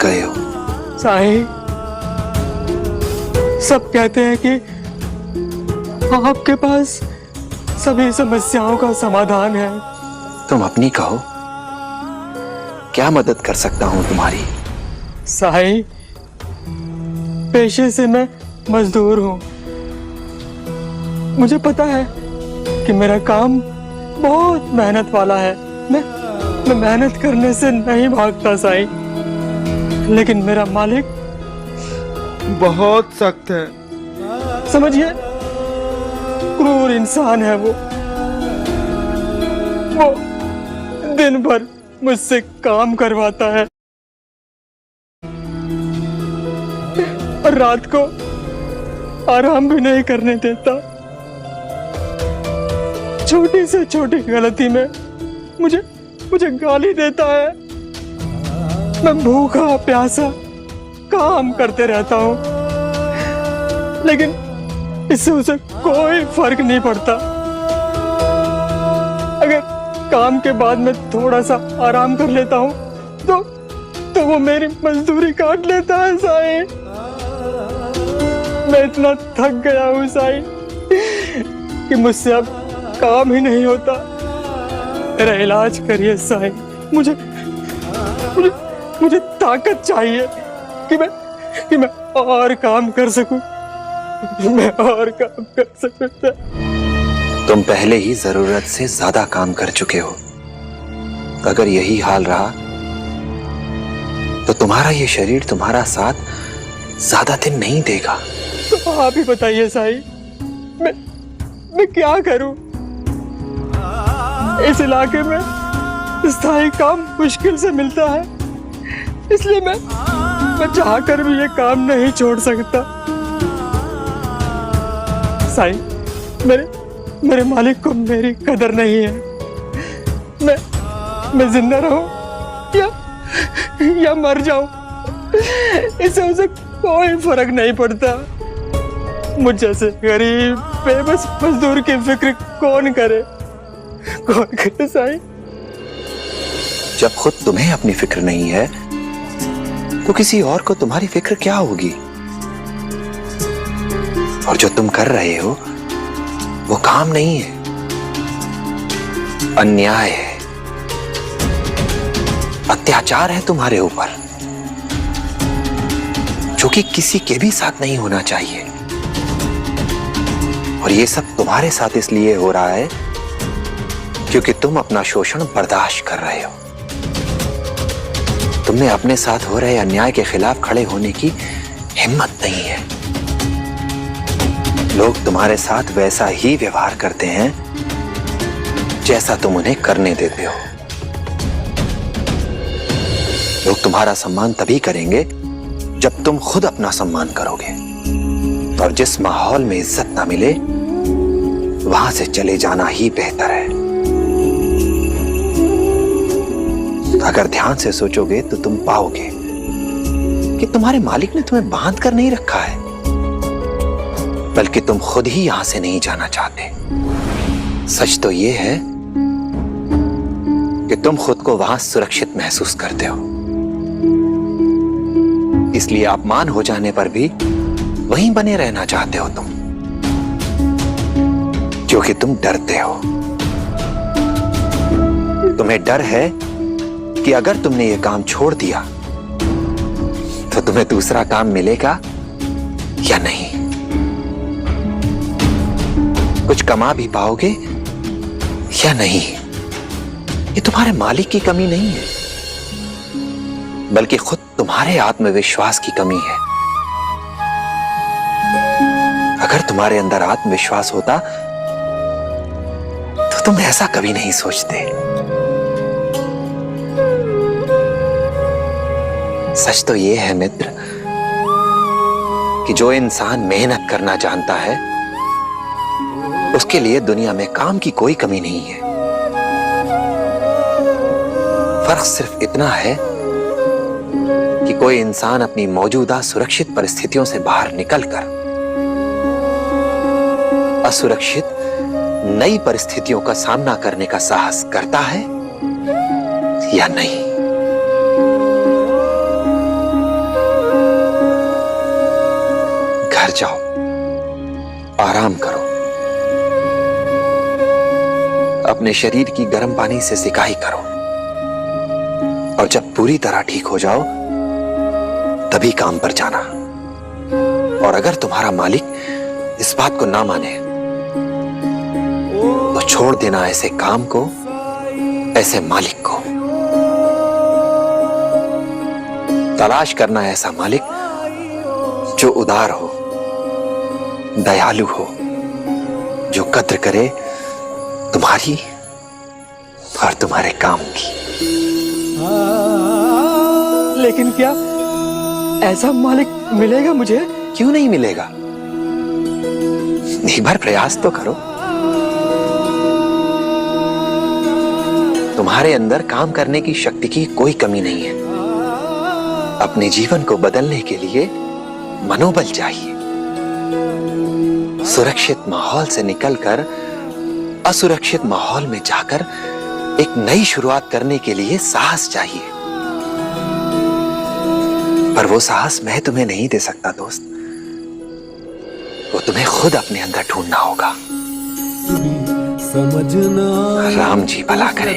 गए हो? साईं, सब कहते हैं कि आपके पास सभी समस्याओं का समाधान है। तुम अपनी कहो, क्या मदद कर सकता हूं तुम्हारी? साईं, पेशे से मैं मजदूर हूं। मुझे पता है कि मेरा काम बहुत मेहनत वाला है। मैं मेहनत करने से नहीं भागता साईं, लेकिन मेरा मालिक बहुत सख्त है। समझिए, क्रूर इंसान है वो दिन भर मुझसे काम करवाता है और रात को आराम भी नहीं करने देता। छोटी से छोटी गलती में मुझे गाली देता है। मैं भूखा प्यासा काम करते रहता हूँ, लेकिन इससे उसे कोई फर्क नहीं पड़ता। अगर काम के बाद मैं थोड़ा सा आराम कर लेता हूँ तो वो मेरी मजदूरी काट लेता है साईं। मैं इतना थक गया हूँ साईं कि मुझसे अब काम ही नहीं होता। मेरा इलाज करिए साईं। मुझे मुझे मुझे ताकत चाहिए कि मैं और काम कर सकूं। मैं और काम कर सकूं। तुम पहले ही जरूरत से ज्यादा काम कर चुके हो। अगर यही हाल रहा तो तुम्हारा ये शरीर तुम्हारा साथ ज्यादा दिन नहीं देगा। तो आप ही बताइए साईं, मैं क्या करूं? इस इलाके में स्थायी काम मुश्किल से मिलता है, इसलिए मैं चाहकर भी ये काम नहीं छोड़ सकता। साईं, मेरे मालिक को मेरी कदर नहीं है। मैं जिंदा रहूं या मर जाऊं, इससे उसे कोई फर्क नहीं पड़ता। मुझ जैसे गरीब बेबस मजदूर की फिक्र कौन करे साईं? जब खुद तुम्हें अपनी फिक्र नहीं है तो किसी और को तुम्हारी फिक्र क्या होगी? और जो तुम कर रहे हो वो काम नहीं है, अन्याय है, अत्याचार है तुम्हारे ऊपर, जो कि किसी के भी साथ नहीं होना चाहिए। और ये सब तुम्हारे साथ इसलिए हो रहा है क्योंकि तुम अपना शोषण बर्दाश्त कर रहे हो। तुमने अपने साथ हो रहे अन्याय के खिलाफ खड़े होने की हिम्मत नहीं है। लोग तुम्हारे साथ वैसा ही व्यवहार करते हैं जैसा तुम उन्हें करने देते हो। लोग तुम्हारा सम्मान तभी करेंगे जब तुम खुद अपना सम्मान करोगे। और जिस माहौल में इज्जत ना मिले वहां से चले जाना ही बेहतर है। अगर ध्यान से सोचोगे तो तुम पाओगे कि तुम्हारे मालिक ने तुम्हें बांध कर नहीं रखा है, बल्कि तुम खुद ही यहां से नहीं जाना चाहते। सच तो यह है कि तुम खुद को वहां सुरक्षित महसूस करते हो, इसलिए अपमान हो जाने पर भी वहीं बने रहना चाहते हो तुम, क्योंकि तुम डरते हो। तुम्हें डर है कि अगर तुमने ये काम छोड़ दिया तो तुम्हें दूसरा काम मिलेगा या नहीं, कुछ कमा भी पाओगे या नहीं। ये तुम्हारे मालिक की कमी नहीं है, बल्कि खुद तुम्हारे आत्मविश्वास की कमी है। अगर तुम्हारे अंदर आत्मविश्वास होता तो तुम ऐसा कभी नहीं सोचते। सच तो यह है मित्र कि जो इंसान मेहनत करना जानता है उसके लिए दुनिया में काम की कोई कमी नहीं है। फर्क सिर्फ इतना है कि कोई इंसान अपनी मौजूदा सुरक्षित परिस्थितियों से बाहर निकलकर असुरक्षित नई परिस्थितियों का सामना करने का साहस करता है या नहीं। जाओ, आराम करो, अपने शरीर की गर्म पानी से सिकाई करो, और जब पूरी तरह ठीक हो जाओ तभी काम पर जाना। और अगर तुम्हारा मालिक इस बात को ना माने तो छोड़ देना ऐसे काम को, ऐसे मालिक को। तलाश करना ऐसा मालिक जो उदार हो, दयालु हो, जो कद्र करे तुम्हारी और तुम्हारे काम की। लेकिन क्या ऐसा मालिक मिलेगा मुझे? क्यों नहीं मिलेगा? एक बार प्रयास तो करो। तुम्हारे अंदर काम करने की शक्ति की कोई कमी नहीं है। अपने जीवन को बदलने के लिए मनोबल चाहिए। सुरक्षित माहौल से निकलकर असुरक्षित माहौल में जाकर एक नई शुरुआत करने के लिए साहस चाहिए। पर वो साहस मैं तुम्हें नहीं दे सकता दोस्त, वो तुम्हें खुद अपने अंदर ढूंढना होगा। समझना राम जी भला करे।